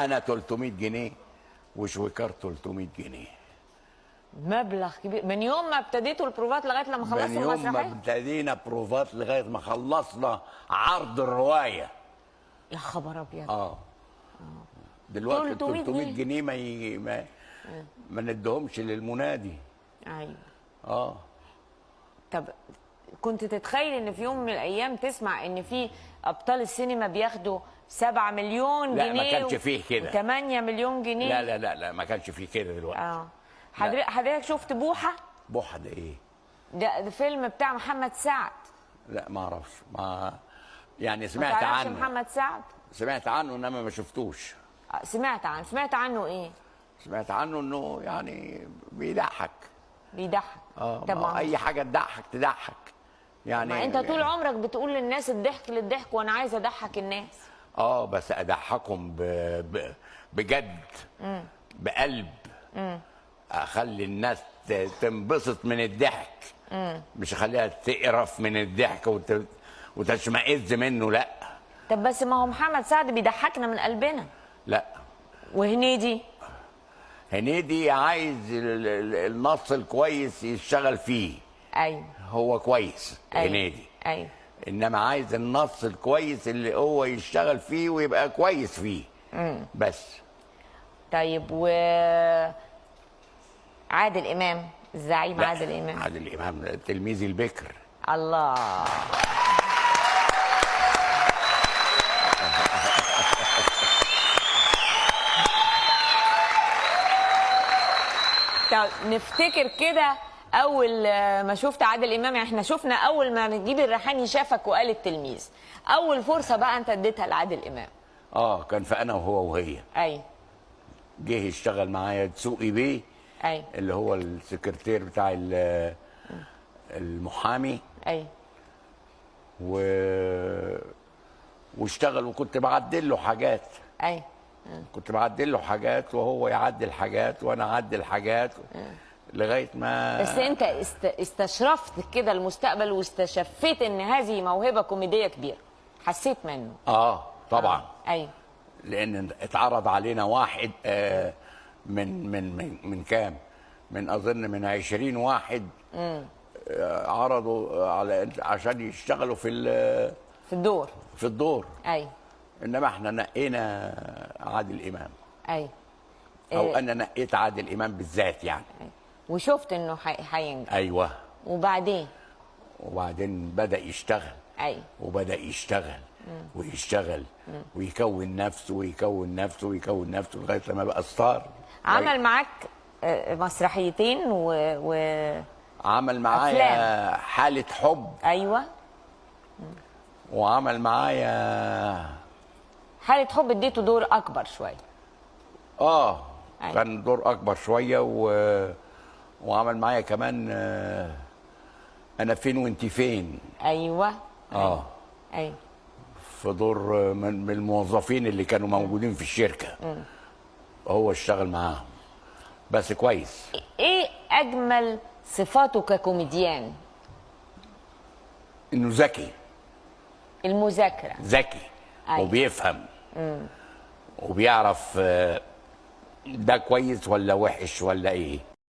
انا 300 جنيه وشويكار 300 جنيه. مبلغ كبير من يوم ما ابتديتوا البروفات لغايه لما خلصتوا من يوم ما المسرحيه؟ ابتدينا بروفات لغايه ما خلصنا عرض الروايه. يا خبر ابيض. دلوقتي 300 300 جنيه ما ندهمش للمنادي. ايوه. طب كنت تتخيل ان في يوم من الايام تسمع ان في ابطال السينما بياخدوا 7 مليون جنيه؟ لا ما كانش فيه كده. و8 مليون جنيه؟ لا لا لا لا ما كانش فيه كده دلوقتي. حضرتك شفت بوحه؟ بوحه ده ايه؟ ده فيلم بتاع محمد سعد. لا ما اعرفش، يعني ما سمعت تعرفش عنه. محمد سعد؟ سمعت عنه انما ما شفتوش. سمعت عنه ايه؟ سمعت عنه انه يعني بيضحك. طب اي حاجه تضحك يعني. ما انت طول عمرك بتقول للناس الضحك للضحك، وانا عايزه اضحك الناس. بس اضحكهم بجد، بقلب. اخلي الناس تنبسط من الضحك، مش اخليها تقرف من الضحك وتشمئز منه، لا. طب بس ما هو محمد سعد بيضحكنا من قلبنا. لا. وهنيدي عايز النص الكويس يشتغل فيه. ايوه هو كويس. أيوة. هنيدي ايوه. انما عايز النص الكويس اللي هو يشتغل فيه ويبقى كويس فيه. بس. طيب عادل امام، الزعيم عادل امام. عادل امام تلميذ البكر. الله. طب نفتكر كده اول ما شفت عادل امام، يعني احنا شفنا اول ما نجيب الريحاني شافك وقال التلميذ، اول فرصه بقى انت اديتها لعادل امام؟ كان في انا وهو وهي. ايوه. جه يشتغل معايا دسوقي بيه. ايوه. اللي هو السكرتير بتاع المحامي. ايوه. واشتغل وكنت بعدل له حاجات. ايوه. كنت بعدل له حاجات وهو يعدل حاجات وانا اعدل حاجات لغايه ما. بس انت استشرفت كده المستقبل واستشفيت ان هذه موهبه كوميديه كبيره، حسيت منه. طبعا. ايوه. لان اتعرض علينا واحد من كام؟ من اظن من 20 واحد. عرضوا عشان يشتغلوا في الدور. ايوه. انما احنا نقينا عادل امام. ايوه. او انا نقيت عادل امام بالذات يعني. أيوة. وشفت انه هينجح. ايوه. وبعدين بدا يشتغل. ايوه. وبدا يشتغل ويشتغل ويكون نفسه لغايه لما بقى ستار. عمل معاك مسرحيتين عمل معايا حالة حب. ايوه. وعمل معايا حالة حب، اديته دور اكبر شويه. أيوة. كان دور اكبر شويه وعمل معايا كمان انا فين وانت فين. ايوه. ايوه. في دور من الموظفين اللي كانوا موجودين في الشركه. هو اشتغل معاهم بس كويس. ايه اجمل صفاته ككوميديان؟ انه ذكي. المذاكره. ذكي. أيوة. وبيفهم. وبيعرف ده كويس ولا وحش ولا ايه.